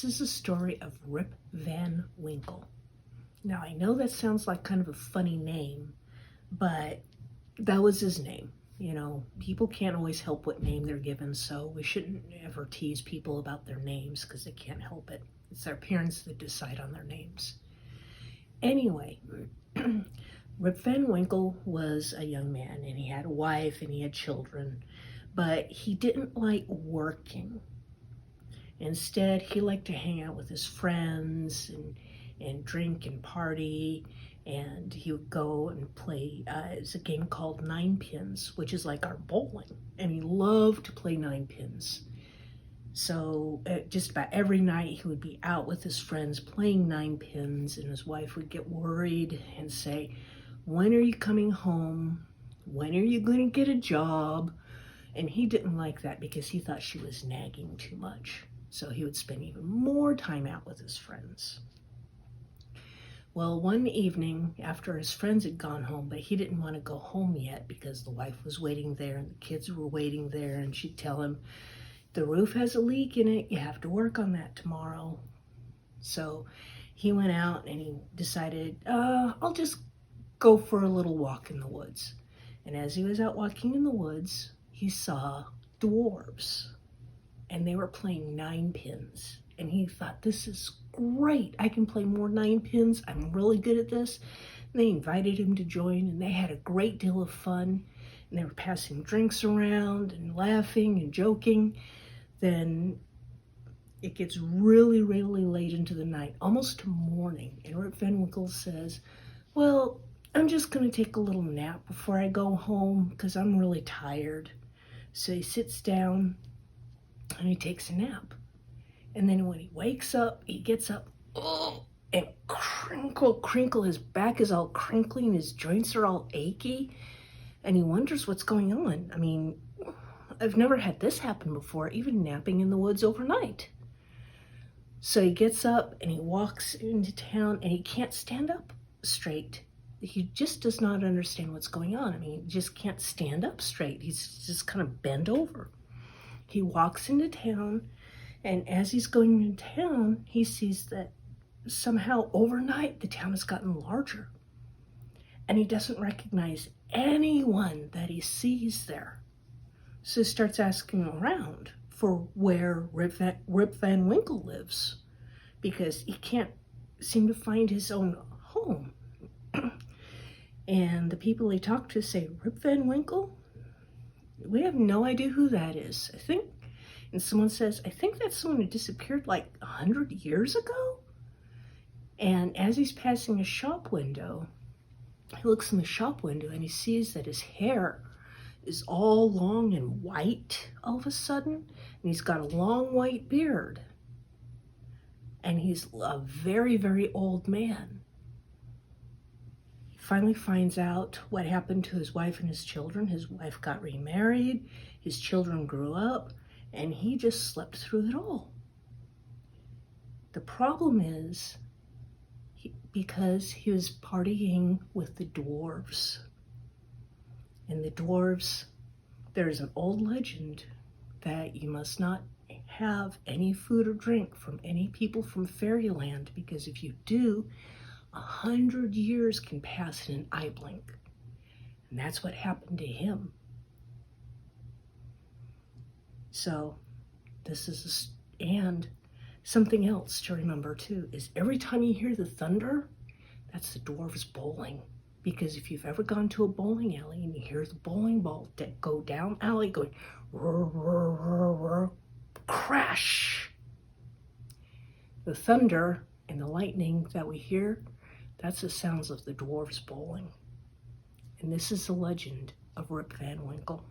This is the story of Rip Van Winkle. Now, I know that sounds like kind of a funny name, but that was his name. You know, people can't always help what name they're given, so we shouldn't ever tease people about their names because they can't help it. It's their parents that decide on their names. Anyway, Rip Van Winkle was a young man, and he had a wife and he had children, but he didn't like working. Instead, he liked to hang out with his friends and drink and party, and he would go and play, it's a game called Nine Pins, which is like our bowling, and he loved to play nine pins. So just about every night he would be out with his friends playing nine pins, and his wife would get worried and say, "When are you coming home? When are you going to get a job?" And he didn't like that because he thought she was nagging too much. So he would spend even more time out with his friends. Well, one evening after his friends had gone home, but he didn't want to go home yet because the wife was waiting there and the kids were waiting there, and she'd tell him, "The roof has a leak in it, you have to work on that tomorrow." So he went out and he decided, I'll just go for a little walk in the woods. And as he was out walking in the woods, he saw dwarves, and they were playing nine pins. And he thought, this is great. I can play more nine pins. I'm really good at this. And they invited him to join, and they had a great deal of fun. And they were passing drinks around and laughing and joking. Then it gets really, really late into the night, almost to morning. And Rip Van Winkle says, "Well, I'm just going to take a little nap before I go home because I'm really tired." So he sits down and he takes a nap. And then when he wakes up, he gets up, and crinkle, his back is all crinkly and his joints are all achy. And he wonders what's going on. I mean, I've never had this happen before, even napping in the woods overnight. So he gets up and he walks into town, and he can't stand up straight. He just does not understand what's going on. I mean, he just can't stand up straight. He's just kind of bent over. He walks into town, and as he's going into town, he sees that somehow overnight the town has gotten larger. And he doesn't recognize anyone that he sees there. So he starts asking around for where Rip Van Winkle lives, because he can't seem to find his own home. And the people he talked to say, "Rip Van Winkle? We have no idea who that is. I think," and someone says, "I think that's someone who disappeared like 100 years ago." And as he's passing a shop window, he looks in the shop window and he sees that his hair is all long and white all of a sudden, and he's got a long white beard. And he's a very, very old man. He finally finds out what happened to his wife and his children. His wife got remarried, his children grew up, and he just slept through it all. The problem is, because he was partying with the dwarves. And the dwarves, there's an old legend that you must not have any food or drink from any people from fairyland, because if you do, 100 years can pass in an eye blink. And that's what happened to him. So this is, and something else to remember too, is every time you hear the thunder, that's the dwarves bowling. Because if you've ever gone to a bowling alley and you hear the bowling ball that go down alley going, roar, roar, roar, roar, crash. The thunder and the lightning that we hear, that's the sounds of the dwarves bowling. And this is the legend of Rip Van Winkle.